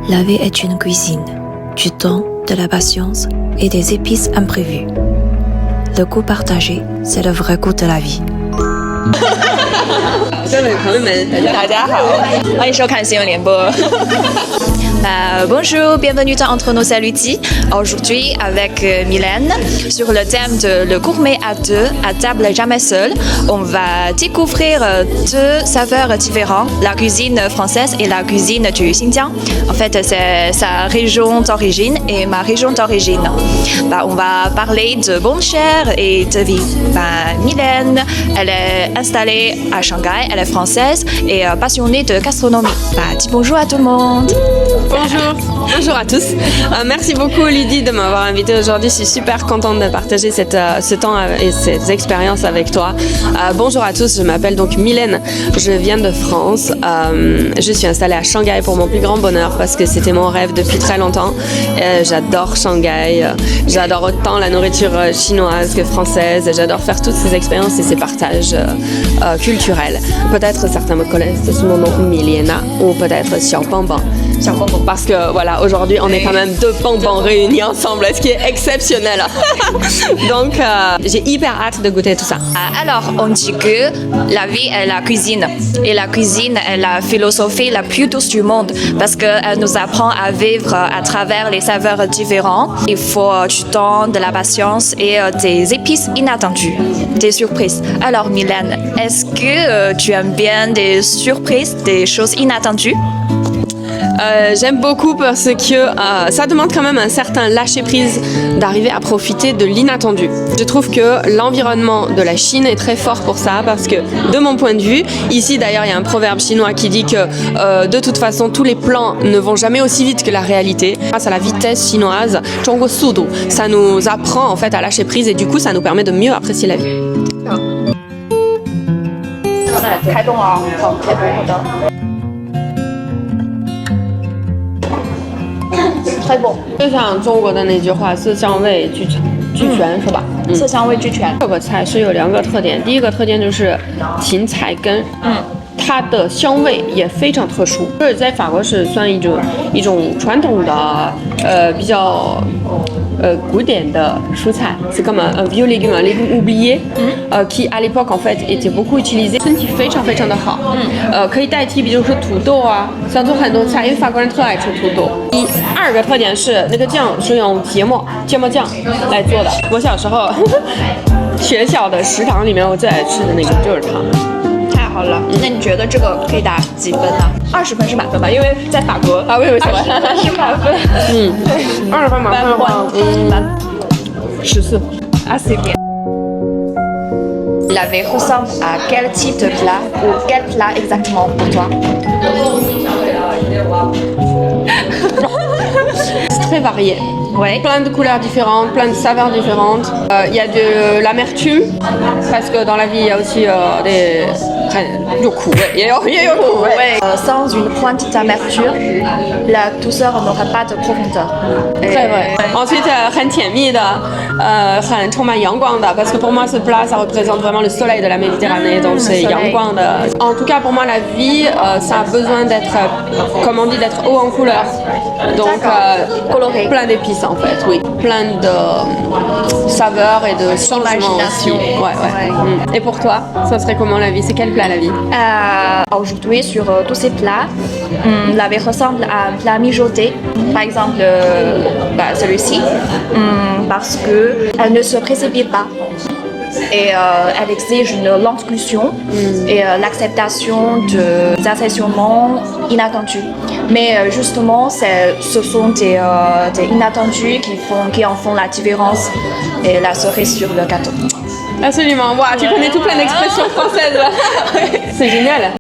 La vie est une cuisine, du temps, de la patience et des épices imprévues. Le goût partagé, c'est le vrai goût de la vie. 各位朋友们，大家好，欢迎收看新闻联播。Bonjour, bienvenue dans Entre nos salutis. Aujourd'hui avec Mylène sur le thème de le gourmet à deux, à table jamais seul. On va découvrir deux saveurs différentes, la cuisine française et la cuisine du Xinjiang. En fait, c'est sa région d'origine et ma région d'origine. On va parler de bonne chère et de vie. Mylène, elle est installée à Shanghai, elle est française et passionnée de gastronomie. Dis bonjour à tout le monde. Bonjour à tous. Merci beaucoup Lydie de m'avoir invitée aujourd'hui. Je suis super contente de partager ce temps et cette expérience avec toi. Bonjour à tous, je m'appelle donc Mylène. Je viens de France. Je suis installée à Shanghai pour mon plus grand bonheur parce que c'était mon rêve depuis très longtemps. J'adore Shanghai. J'adore autant la nourriture chinoise que française. J'adore faire toutes ces expériences et ces partages culturels. Peut-être certains me connaissent sous mon nom Milena ou peut-être Xiaobangban. Parce que voilà, aujourd'hui on est quand même deux bonbons réunis ensemble, ce qui est exceptionnel. Donc j'ai hyper hâte de goûter tout ça. Alors on dit que la vie est la cuisine et la cuisine est la philosophie la plus douce du monde parce qu'elle nous apprend à vivre à travers les saveurs différentes. Il faut du temps, de la patience et des épices inattendues, des surprises. Alors Mylène, est-ce que tu aimes bien des surprises, des choses inattendues? J'aime beaucoup parce que ça demande quand même un certain lâcher-prise d'arriver à profiter de l'inattendu. Je trouve que l'environnement de la Chine est très fort pour ça parce que de mon point de vue, ici d'ailleurs il y a un proverbe chinois qui dit que de toute façon tous les plans ne vont jamais aussi vite que la réalité. Grâce à la vitesse chinoise, ça nous apprend en fait à lâcher prise et du coup ça nous permet de mieux apprécier la vie. Très bon. 就像中国的那句话，色香味俱全，是吧？色香味俱全。这个菜是有两个特点，第一个特点就是芹菜根，它的香味也非常特殊，这在法国是算一种传统的比较古典的蔬菜，c'est comme un vieux légume, un légume oublié, qui à l'époque en fait était beaucoup utilisé， 身体非常非常的好，可以代替比如说土豆啊，像做很多菜，因为法国人特爱吃土豆。第二个特点是那个酱是用芥末酱来做的，我小时候学校的食堂里面我最爱吃的那个就是它。好了，那你觉得这个可以打几分呢？20分是满分吧？因为在法国，我也喜欢是满分。对，20分满分的话，14。assez bien. La vie ressemble à quel type de plat ou quel plat exactement pour toi? C'est très varié. Ouais. Plein de couleurs différentes, plein de saveurs différentes. Il y a de l'amertume, parce que dans la vie, il y a aussi des... Sans une pointe d'amertume, la douceur n'aura pas de profondeur. Très vrai. Ensuite, 很甜蜜的，很充满阳光的, parce que pour moi, ce plat, ça représente vraiment le soleil de la Méditerranée, donc c'est 阳光的. En tout cas, pour moi, la vie, ça a besoin d'être, comme on dit, d'être haut en couleur. Donc, coloré. Plein d'épices en fait, oui. Plein de saveurs et de changements aussi. Ouais. Et pour toi, ça serait comment la vie? C'est quel plat la vie? Aujourd'hui, sur tous ces plats, la vie ressemble à un plat mijoté. Par exemple, celui-ci, parce qu'elle ne se précipite pas. Et elle exige une lente cuisson et l'acceptation des assaisonnements inattendus. Mais justement, ce sont des inattendus qui en font la différence et la cerise sur le gâteau. Absolument, wow, tu connais tout plein d'expressions françaises là. C'est génial.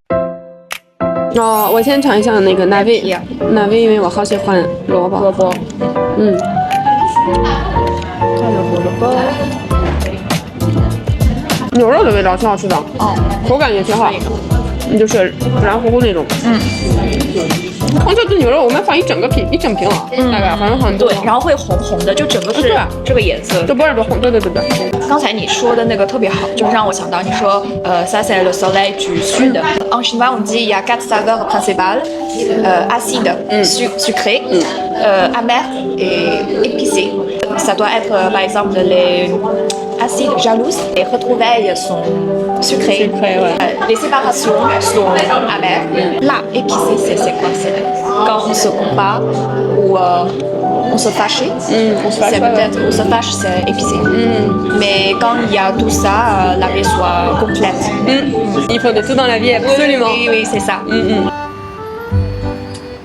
我先尝一下那个navet，因为我好喜欢萝卜。牛肉的味道挺好吃的，口感也挺好。就是蓝乎乎那种。红烧炖牛肉我们放一整瓶啊，大概反正很多。对，然后会红红的，就整个是这个颜色。就不是红，对。刚才你说的那个特别好，就是让我想到你说ça c'est le soleil du sud. En chinois on dit il y a 4 saveurs principales, acide, sucré, amer et épicé. Ça doit être par exemple les acides jaloux, les retrouvailles sont sucrées, les séparations sont amères. Là, épicé, c'est quoi? C'est quand on se compare ou on se fâche, c'est peut-être on se fâche, c'est épicé. Mais quand il y a tout ça, la vie soit complète. Il faut de tout dans la vie, absolument. Oui, c'est ça.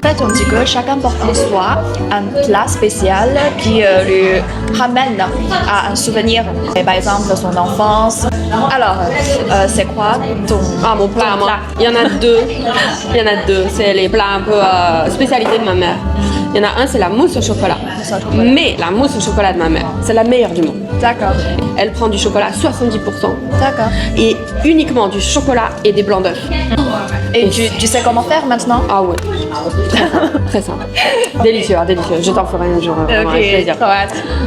En fait, on dit que chacun porte en soi un plat spécial qui lui ramène à un souvenir. Et par exemple, son enfance. Alors, c'est quoi ton... Ah, mon plat, moi. Il y en a deux. C'est les plats un peu spécialités de ma mère. Il y en a un, c'est la mousse au chocolat. Mais la mousse au chocolat de ma mère, c'est la meilleure du monde. D'accord. Elle prend du chocolat 70%. D'accord. Et uniquement du chocolat et des blancs d'œufs. Et tu sais comment faire maintenant? Ah ouais. Très simple. Délicieux. Je t'en ferai un jour. Ok, plaisir.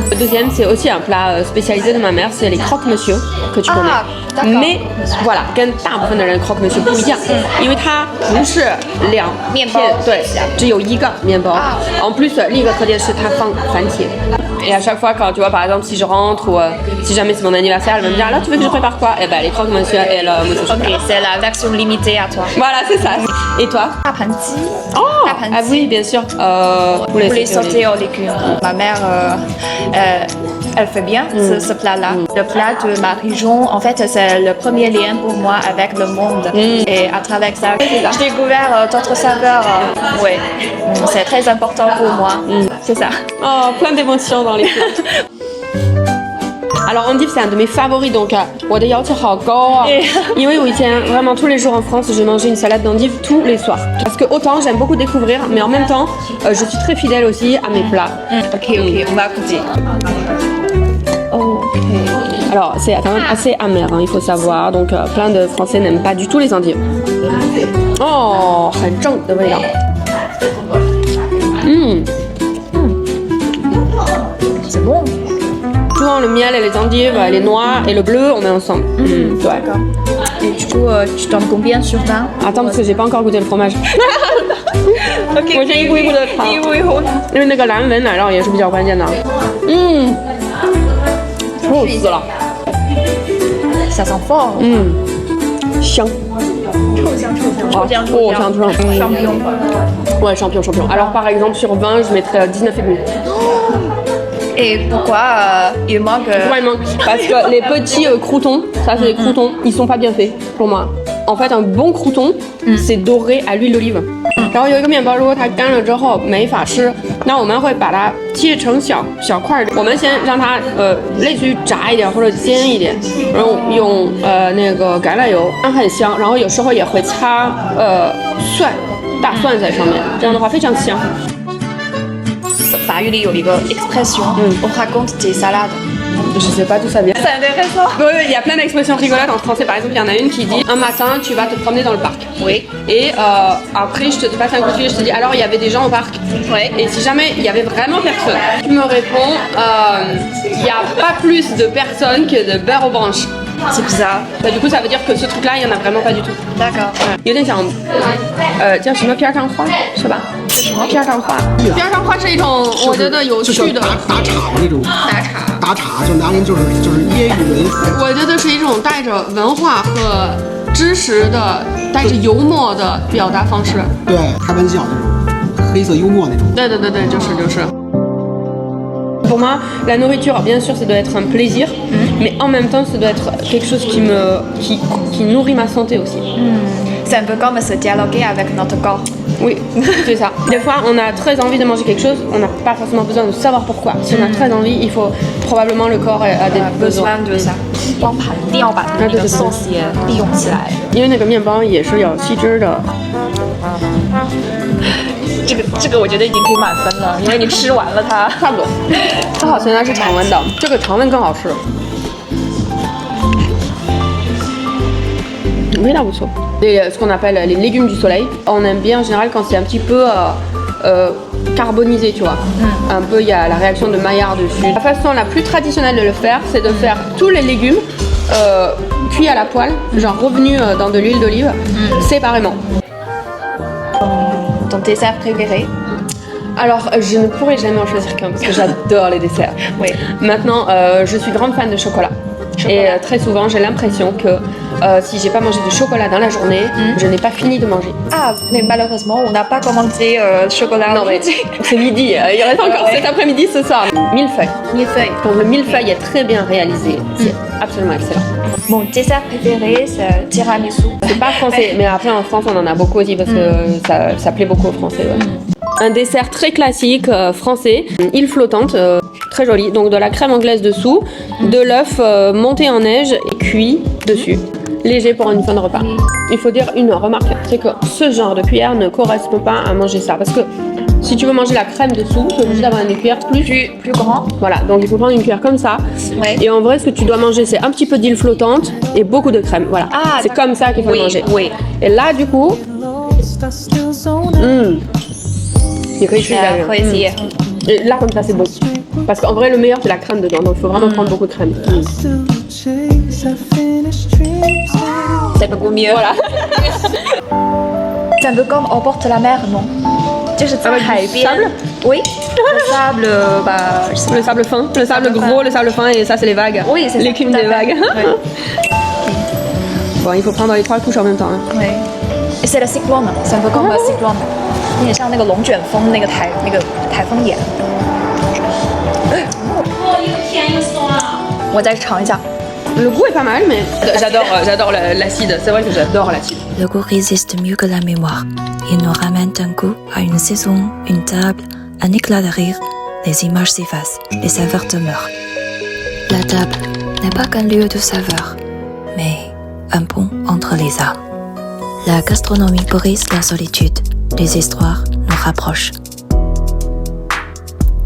Le deuxième, c'est aussi un plat spécialisé de ma mère, c'est les croque-monsieur que tu connais. d'accord. Mais voilà, 跟大部分的人 croque-monsieur 不一样，因为它不是两面包对，只有一个面包。En plus, 另一个特点是它放番茄。Et à chaque fois, quand tu vois, par exemple, si je rentre ou si jamais c'est mon anniversaire, elle va me dire alors tu veux que je prépare quoi? Et ben les croque-monsieur et le mousse au chocolat. Ok, c'est la version limitée à toi. Voilà, c'est ça. Et toi? 大盘鸡. Oh, ah oui, bien sûr. Poulet sauté aux légumes. Ma mère, elle fait bien ce plat-là. Le plat de ma région, en fait, c'est le premier lien pour moi avec le monde. Et à travers ça, j'ai découvert d'autres saveurs. Ouais, c'est très important pour moi. C'est ça. Oh, plein d'émotions dans les plats. Alors endive c'est un de mes favoris donc 我的要求好高啊，因为我以前 vraiment tous les jours en France je mangeais une salade d'endive tous les soirs parce que autant j'aime beaucoup découvrir mais en même temps je suis très fidèle aussi à mes plats. Ok, on va goûter. Ok. Alors c'est quand même assez amer hein, il faut savoir donc plein de Français n'aiment pas du tout les endives. Oh 很正的味道。C'est bon. Souvent le miel et les endives, les noix et le bleu, on met ensemble. D'accord. Et du coup, tu donnes combien sur 20? Attends, parce que j'ai pas encore goûté le fromage. Ok. 我先一步一步的尝，因为那个蓝纹奶酪也是比较关键的。臭死了。Ça sent fort. 香。臭香。Champion. Ouais, champion. Alors par exemple sur 20, je mettrais 19,5. Et pourquoi il manque Pourquoi il manque? Parce que les petits croûtons, ça c'est des croûtons, ils sont pas bien faits pour moi. En fait, un bon crouton, c'est doré à l'huile d'olive. 然后有一个面包，如果它干了之后没法吃，那我们会把它切成小块的。我们先让它类似于炸一点或者煎一点，然后用那个橄榄油，它很香。然后有时候也会擦大蒜在上面，这样的话非常香。法语里有一个 expression, on raconte des salades. Je sais pas d'où ça vient. C'est intéressant. Oui, il y a plein d'expressions rigolotes en français. Par exemple, il y en a une qui dit un matin, tu vas te promener dans le parc. Oui. Et après, je te passe un coup de fil, je te dis alors il y avait des gens au parc. Oui. Et si jamais il y avait vraiment personne, tu me réponds il n'y a pas plus de personnes que de beurre aux branches. C'est bizarre. Bah, du coup, ça veut dire que ce truc-là, il n'y en a vraiment pas du tout. D'accord. 有点像叫什么片上花是吧？什么片上花？片上花是一种我觉得有趣的打岔那种。打岔就拿人就是揶揄人。我觉得是一种带着文化和知识的、带着幽默的表达方式。对，开玩笑那种，黑色幽默那种。对，就是。Pour moi, la nourriture, bien sûr, ça doit être un plaisir, mais en même temps, ça doit être quelque chose qui nourrit ma santé aussi. C'est un peu comme se dialoguer avec notre corps. Oui, c'est ça. Des fois, on a très envie de manger quelque chose, on n'a pas forcément besoin de savoir pourquoi. Si on a très envie, il faut probablement le corps a des besoins de ça. 光盘一定要把那个sauce也利用起来。因为那个面包也是有吸汁的。这个我觉得已经可以满分了，因为你吃完了它。差不多。它好现在是常温的，这个常温更好吃。Oui, l'arbusto. Ce qu'on appelle les légumes du soleil. On aime bien en général quand c'est un petit peu carbonisé, tu vois. Un peu, il y a la réaction de Maillard dessus. La façon la plus traditionnelle de le faire, c'est de faire tous les légumes cuits à la poêle, genre revenus dans de l'huile d'olive, séparément. Ton dessert préféré? Alors, je ne pourrais jamais en choisir qu'un parce que j'adore les desserts. Oui. Maintenant, je suis grande fan de chocolat. Et très souvent, j'ai l'impression que si j'ai pas mangé de chocolat dans la journée, je n'ai pas fini de manger. Ah, mais malheureusement, on n'a pas commandé chocolat. Non, mais c'est midi. Il reste encore cet après-midi, ce soir. Millefeuille. Millefeuille. Donc le millefeuille est très bien réalisé. C'est absolument excellent. Mon dessert préféré, c'est tiramisu. C'est pas français, mais après en France, on en a beaucoup aussi parce que ça plaît beaucoup aux Français. Ouais. Un dessert très classique français, île flottante, très jolie. Donc de la crème anglaise dessous, de l'œuf monté en neige et cuit dessus. Léger pour une fin de repas. Il faut dire une remarque, c'est que ce genre de cuillère ne correspond pas à manger ça. Parce que si tu veux manger la crème dessous, tu es obligé d'avoir une cuillère plus grand. Voilà, donc il faut prendre une cuillère comme ça. Ouais. Et en vrai, ce que tu dois manger, c'est un petit peu d'île flottante et beaucoup de crème. Voilà, c'est comme ça qu'il faut manger. Oui. Et là, du coup, et là, comme ça, c'est bon. Parce qu'en vrai, le meilleur, c'est la crème dedans. Donc, il faut vraiment prendre beaucoup de crème. C'est beaucoup mieux. Voilà. C'est un peu comme au bord de la mer, non? Sable? Oui. Le sable, je sais pas. Le sable fin, le sable gros, le sable fin, et ça, c'est les vagues. Oui, c'est ça. L'écume des vagues. Bon, il faut prendre les 3 couches en même temps. Hein. Oui. Et c'est le cyclone, c'est un peu comme le cyclone. 有点像那个龙卷风那个台风眼。我再尝一下。 Le goût est pas mal, mais j'adore l'acide. C'est vrai que j'adore l'acide. Le goût résiste mieux que la mémoire. Il nous ramène un goût à une saison, une table, un éclat de rire. Les images s'effacent, les saveurs demeurent. La table n'est pas qu'un lieu de saveur, mais un pont entre les âmes. La gastronomie brise la solitude. Les histoires nous rapprochent.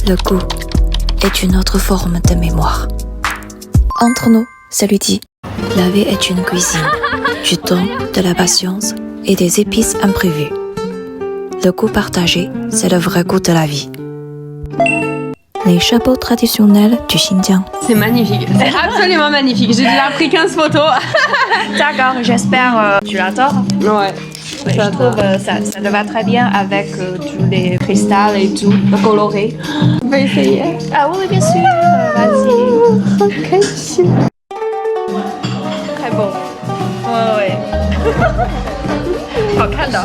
Le goût est une autre forme de mémoire. Entre nous, celui-ci, la vie est une cuisine, du temps, de la patience et des épices imprévues. Le goût partagé, c'est le vrai goût de la vie. Les chapeaux traditionnels du Xinjiang. C'est magnifique, c'est absolument magnifique. J'ai déjà pris 15 photos. D'accord, j'espère que tu l'adores. Ouais. Ouais, je trouve ça te va très bien avec tous les cristals et tout, coloré. On va essayer. Ah oui, bien sûr, vas-y. Ok. Très beau. Ouais. 好看的。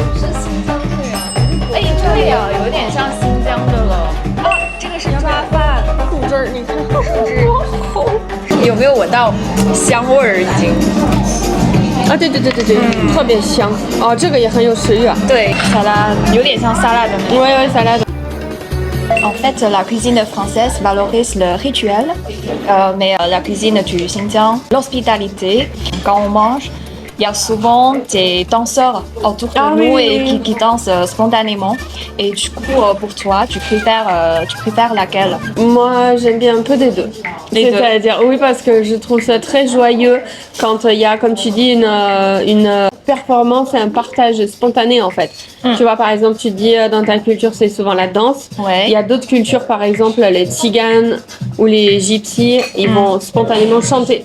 哎，对呀，有点像新疆的了。啊，这个是抓饭，骨汁儿，你看，有没有闻到香味儿已经？ 啊，对，特别香哦，这个也很有食欲啊。对，沙拉有点像沙拉的那种。Ouais, salade. En fait, la cuisine française valorise le rituel, mais la cuisine du Xinjiang, l'hospitalité. Quand on mange, il y a souvent des danseurs autour de nous et qui dansent spontanément. Et du coup, pour toi, tu préfères laquelle? Moi, j'aime bien un peu des deux. C'est-à-dire, oui, parce que je trouve ça très joyeux quand il y a, comme tu dis, une performance et un partage spontané en fait. Tu vois, par exemple, tu dis dans ta culture, c'est souvent la danse. Ouais. Il y a d'autres cultures, par exemple, les tziganes ou les gypsies, ils vont spontanément chanter.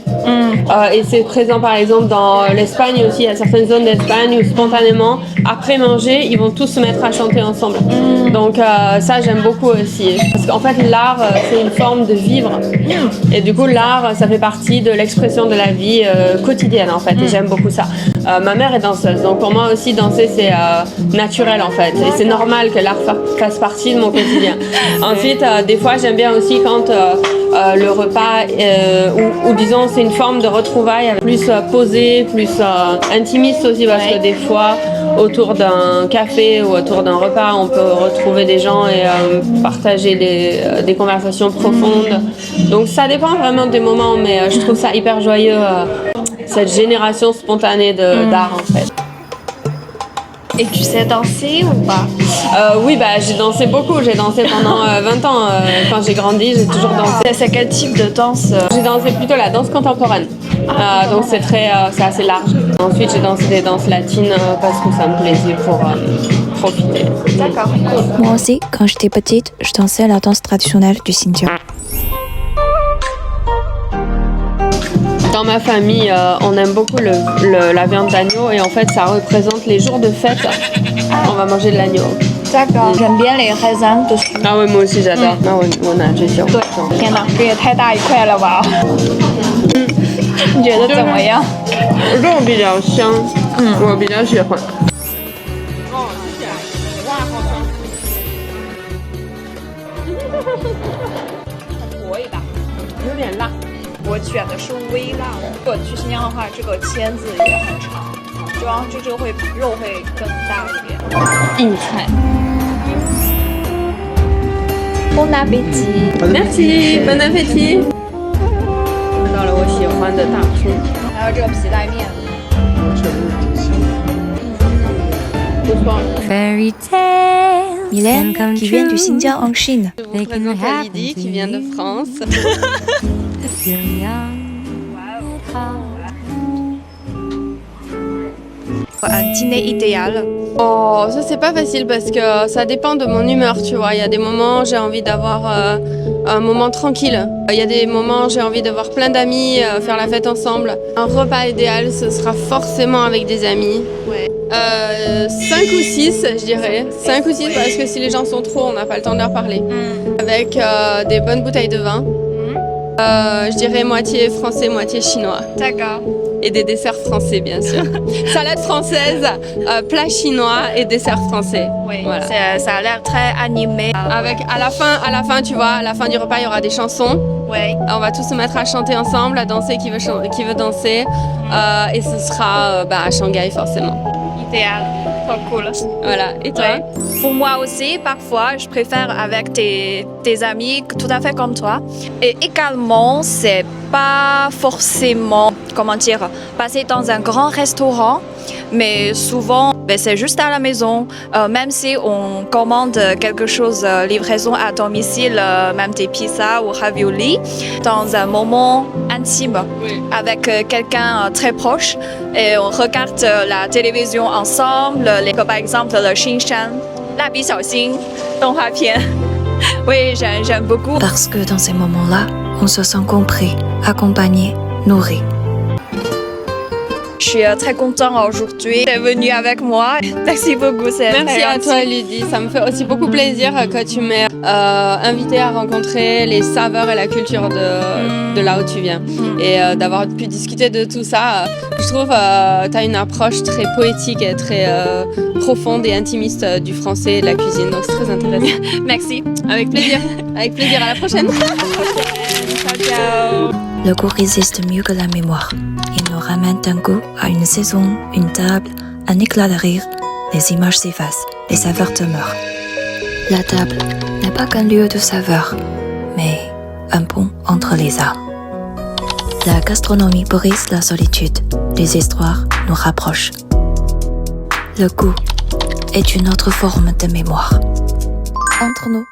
Et c'est présent, par exemple, dans l'Espagne aussi. Il y a certaines zones d'Espagne où spontanément, après manger, ils vont tous se mettre à chanter ensemble. Donc ça, j'aime beaucoup aussi. Parce qu'en fait, l'art, c'est une forme de vivre. Et du coup, l'art, ça fait partie de l'expression de la vie quotidienne, en fait. Et j'aime beaucoup ça. Ma mère est danseuse, donc pour moi aussi, danser, c'est naturel, en fait. Et c'est normal que l'art fasse partie de mon quotidien. Ensuite, des fois, j'aime bien aussi quand le repas, ou disons, c'est une forme de retrouvailles plus posée, plus intimiste aussi, parce que des fois, autour d'un café ou autour d'un repas, on peut retrouver des gens et partager des conversations profondes. Donc ça dépend vraiment des moments, mais je trouve ça hyper joyeux, cette génération spontanée d'art en fait. Et tu sais danser ou pas? Oui, bah, j'ai dansé beaucoup. J'ai dansé pendant 20 ans. Quand j'ai grandi, j'ai toujours dansé. C'est quel type de danse? J'ai dansé plutôt la danse contemporaine. Donc c'est assez large. Ensuite, j'ai dansé des danses latines parce que ça me plaisait pour profiter. D'accord. Moi aussi, quand j'étais petite, je dansais la danse traditionnelle du Xinjiang. Dans ma famille, on aime beaucoup la viande d'agneau et en fait, ça représente les jours de fête. On va manger de l'agneau. D'accord. J'aime bien les raisins dessus. Ah oui, moi aussi j'adore. Ah oui,我拿这些。天哪，这也太大一块了吧！你觉得怎么样？肉比较香，我比较喜欢。活一把，有点辣。我选的是微辣的。如果去新疆的话，这个签子也很长，主要就这个肉会更大一点。硬菜。Bon appétit. Merci, bon appétit. 看到了我喜欢的大葱，还有这个皮带面。不错。 Fairy tales Mylène, can come qui vient du true Xinjiang en Chine. Je vous présente Lydie qui vient de France. if you're young at heart. Un dîner idéal. Oh, ça c'est pas facile parce que ça dépend de mon humeur, tu vois. Il y a des moments j'ai envie d'avoir un moment tranquille. Il y a des moments j'ai envie de voir plein d'amis, faire la fête ensemble. Un repas idéal, ce sera forcément avec des amis. Ouais. 5 ou 6, je dirais. 5 ou 6 parce que si les gens sont trop, on n'a pas le temps de leur parler. Avec des bonnes bouteilles de vin. Je dirais moitié français, moitié chinois. D'accord. Et des desserts français, bien sûr. Salade française, plat chinois et dessert français. Oui, Voilà. ça a l'air très animé. Avec à la fin, tu vois, à la fin du repas, il y aura des chansons. Ouais. On va tous se mettre à chanter ensemble, à danser qui veut danser. Et ce sera à Shanghai, forcément. Idéal. Trop cool. Voilà. Et toi? Ouais. Pour moi aussi, parfois, je préfère avec des amis tout à fait comme toi. Et également, c'est pas forcément, comment dire, passer dans un grand restaurant, mais souvent, c'est juste à la maison. Même si on commande quelque chose, livraison à domicile, même des pizzas ou ravioli, dans un moment intime Oui. avec quelqu'un très proche, et on regarde la télévision ensemble, par exemple le Xinshan, La Bi Xiaoxin, 动画片. Oui, j'aime beaucoup. Parce que dans ces moments-là, on se sent compris, accompagné, nourri. Je suis très content aujourd'hui d'être venu avec moi. Merci beaucoup. Merci à toi, Lydie. Ça me fait aussi beaucoup plaisir que tu m'aies invité à rencontrer les saveurs et la culture de là où tu viens. Et d'avoir pu discuter de tout ça. Je trouve que tu as une approche très poétique et très profonde et intimiste du français et de la cuisine. Donc c'est très intéressant. Merci. Avec plaisir. Avec plaisir. À la prochaine. Ciao, ciao. Le goût résiste mieux que la mémoire. Il nous ramène un goût à une saison, une table, un éclat de rire. Les images s'effacent, les saveurs demeurent. La table n'est pas qu'un lieu de saveur, mais un pont entre les âmes. La gastronomie brise la solitude. Les histoires nous rapprochent. Le goût est une autre forme de mémoire. Entre nous,